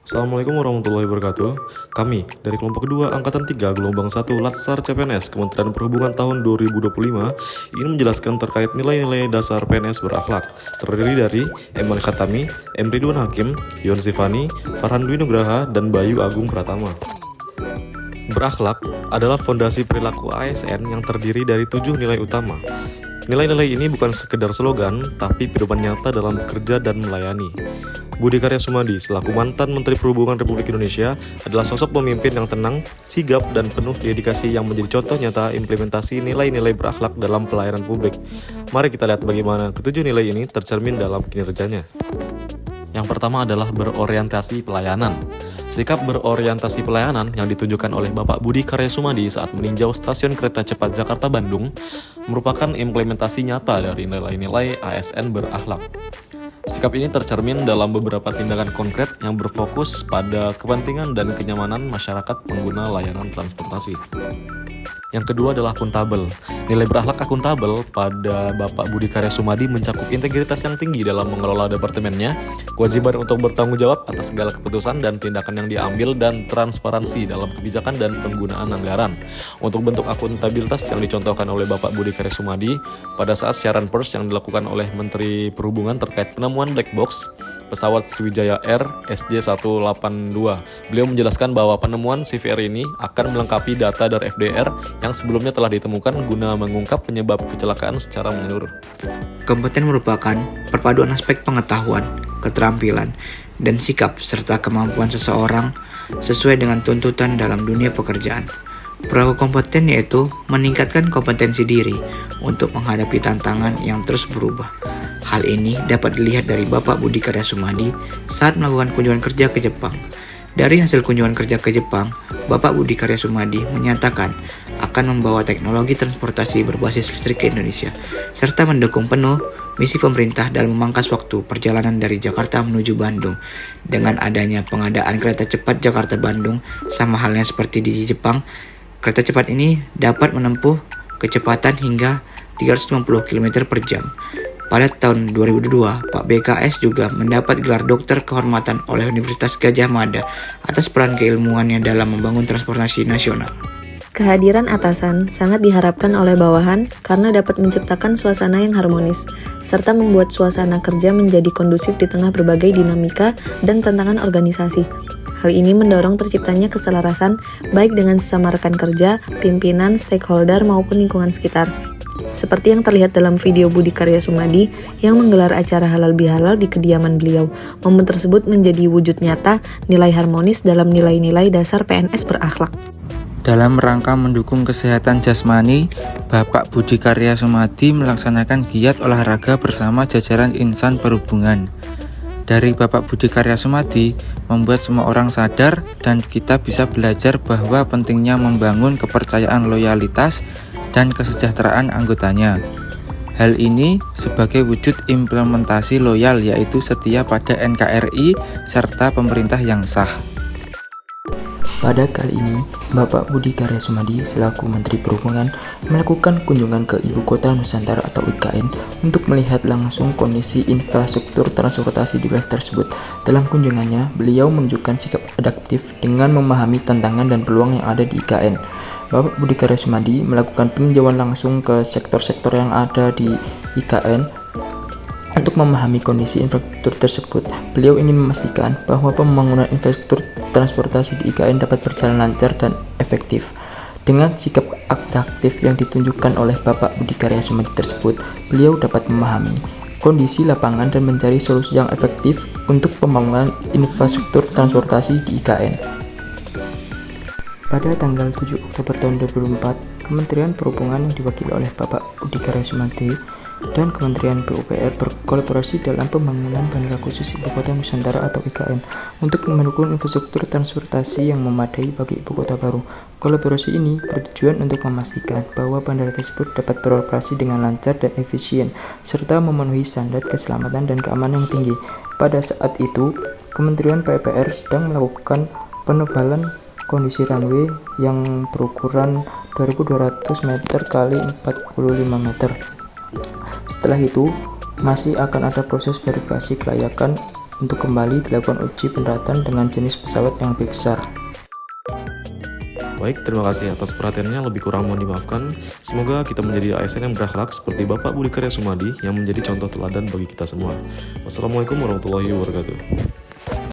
Assalamualaikum warahmatullahi wabarakatuh. Kami dari kelompok kedua Angkatan 3 Gelombang 1 Latsar CPNS Kementerian Perhubungan tahun 2025 ingin menjelaskan terkait nilai-nilai dasar PNS berakhlak. Terdiri dari Emal Khatami, M. Ridwan Hakim, Yon Sifani, Farhan Dwi Nugraha, dan Bayu Agung Pratama. Berakhlak adalah fondasi perilaku ASN yang terdiri dari 7 nilai utama. Nilai-nilai ini bukan sekedar slogan, tapi pedoman nyata dalam bekerja dan melayani. Budi Karya Sumadi selaku mantan Menteri Perhubungan Republik Indonesia adalah sosok pemimpin yang tenang, sigap, dan penuh dedikasi yang menjadi contoh nyata implementasi nilai-nilai berakhlak dalam pelayanan publik. Mari kita lihat bagaimana ketujuh nilai ini tercermin dalam kinerjanya. Yang pertama adalah berorientasi pelayanan. Sikap berorientasi pelayanan yang ditunjukkan oleh Bapak Budi Karya Sumadi saat meninjau stasiun kereta cepat Jakarta-Bandung merupakan implementasi nyata dari nilai-nilai ASN berakhlak. Sikap ini tercermin dalam beberapa tindakan konkret yang berfokus pada kepentingan dan kenyamanan masyarakat pengguna layanan transportasi. Yang kedua adalah akuntabel. Nilai berakhlak akuntabel pada Bapak Budi Karya Sumadi mencakup integritas yang tinggi dalam mengelola departemennya, kewajiban untuk bertanggung jawab atas segala keputusan dan tindakan yang diambil, dan transparansi dalam kebijakan dan penggunaan anggaran. Untuk bentuk akuntabilitas yang dicontohkan oleh Bapak Budi Karya Sumadi pada saat siaran pers yang dilakukan oleh Menteri Perhubungan terkait penemuan black box pesawat Sriwijaya Air SJ182. Beliau menjelaskan bahwa penemuan CVR ini akan melengkapi data dari FDR yang sebelumnya telah ditemukan guna mengungkap penyebab kecelakaan secara menyeluruh. Kompeten merupakan perpaduan aspek pengetahuan, keterampilan, dan sikap serta kemampuan seseorang sesuai dengan tuntutan dalam dunia pekerjaan. Perilaku kompeten yaitu meningkatkan kompetensi diri untuk menghadapi tantangan yang terus berubah. Hal ini dapat dilihat dari Bapak Budi Karya Sumadi saat melakukan kunjungan kerja ke Jepang. Dari hasil kunjungan kerja ke Jepang, Bapak Budi Karya Sumadi menyatakan akan membawa teknologi transportasi berbasis listrik ke Indonesia, serta mendukung penuh misi pemerintah dalam memangkas waktu perjalanan dari Jakarta menuju Bandung. Dengan adanya pengadaan kereta cepat Jakarta-Bandung, sama halnya seperti di Jepang, kereta cepat ini dapat menempuh kecepatan hingga 350 km per jam. Pada tahun 2002, Pak BKS juga mendapat gelar dokter kehormatan oleh Universitas Gadjah Mada atas peran keilmuannya dalam membangun transportasi nasional. Kehadiran atasan sangat diharapkan oleh bawahan karena dapat menciptakan suasana yang harmonis, serta membuat suasana kerja menjadi kondusif di tengah berbagai dinamika dan tantangan organisasi. Hal ini mendorong terciptanya keselarasan baik dengan sesama rekan kerja, pimpinan, stakeholder, maupun lingkungan sekitar. Seperti yang terlihat dalam video Budi Karya Sumadi yang menggelar acara halal bihalal di kediaman beliau. Momen tersebut menjadi wujud nyata nilai harmonis dalam nilai-nilai dasar PNS berakhlak. Dalam rangka mendukung kesehatan jasmani, Bapak Budi Karya Sumadi melaksanakan giat olahraga bersama jajaran insan perhubungan. Dari Bapak Budi Karya Sumadi membuat semua orang sadar dan kita bisa belajar bahwa pentingnya membangun kepercayaan loyalitas dan kesejahteraan anggotanya. Hal ini sebagai wujud implementasi loyal, yaitu setia pada NKRI serta pemerintah yang sah. Pada kali ini, Bapak Budi Karya Sumadi selaku Menteri Perhubungan melakukan kunjungan ke Ibu Kota Nusantara atau IKN untuk melihat langsung kondisi infrastruktur transportasi di wilayah tersebut. Dalam kunjungannya, beliau menunjukkan sikap adaptif dengan memahami tantangan dan peluang yang ada di IKN. Bapak Budi Karya Sumadi melakukan peninjauan langsung ke sektor-sektor yang ada di IKN untuk memahami kondisi infrastruktur tersebut. Beliau ingin memastikan bahwa pembangunan infrastruktur transportasi di IKN dapat berjalan lancar dan efektif. Dengan sikap adaptif yang ditunjukkan oleh Bapak Budi Karya Sumadi tersebut, beliau dapat memahami kondisi lapangan dan mencari solusi yang efektif untuk pembangunan infrastruktur transportasi di IKN. Pada tanggal 7 Oktober tahun 2004, Kementerian Perhubungan yang diwakili oleh Bapak Budi Karya Sumadi dan Kementerian PUPR berkolaborasi dalam pembangunan Bandara Khusus Ibu Kota Nusantara atau IKN untuk mendukung infrastruktur transportasi yang memadai bagi ibu kota baru. Kolaborasi ini bertujuan untuk memastikan bahwa bandara tersebut dapat beroperasi dengan lancar dan efisien, serta memenuhi standar keselamatan dan keamanan yang tinggi. Pada saat itu, Kementerian PUPR sedang melakukan penebalan kondisi runway yang berukuran 2200 meter kali 45 meter. Setelah itu, masih akan ada proses verifikasi kelayakan untuk kembali dilakukan uji pendaratan dengan jenis pesawat yang lebih besar. Baik, terima kasih atas perhatiannya, lebih kurang mohon dimaafkan. Semoga kita menjadi ASN yang berakhlak seperti Bapak Budi Karya Sumadi yang menjadi contoh teladan bagi kita semua. Wassalamualaikum warahmatullahi wabarakatuh.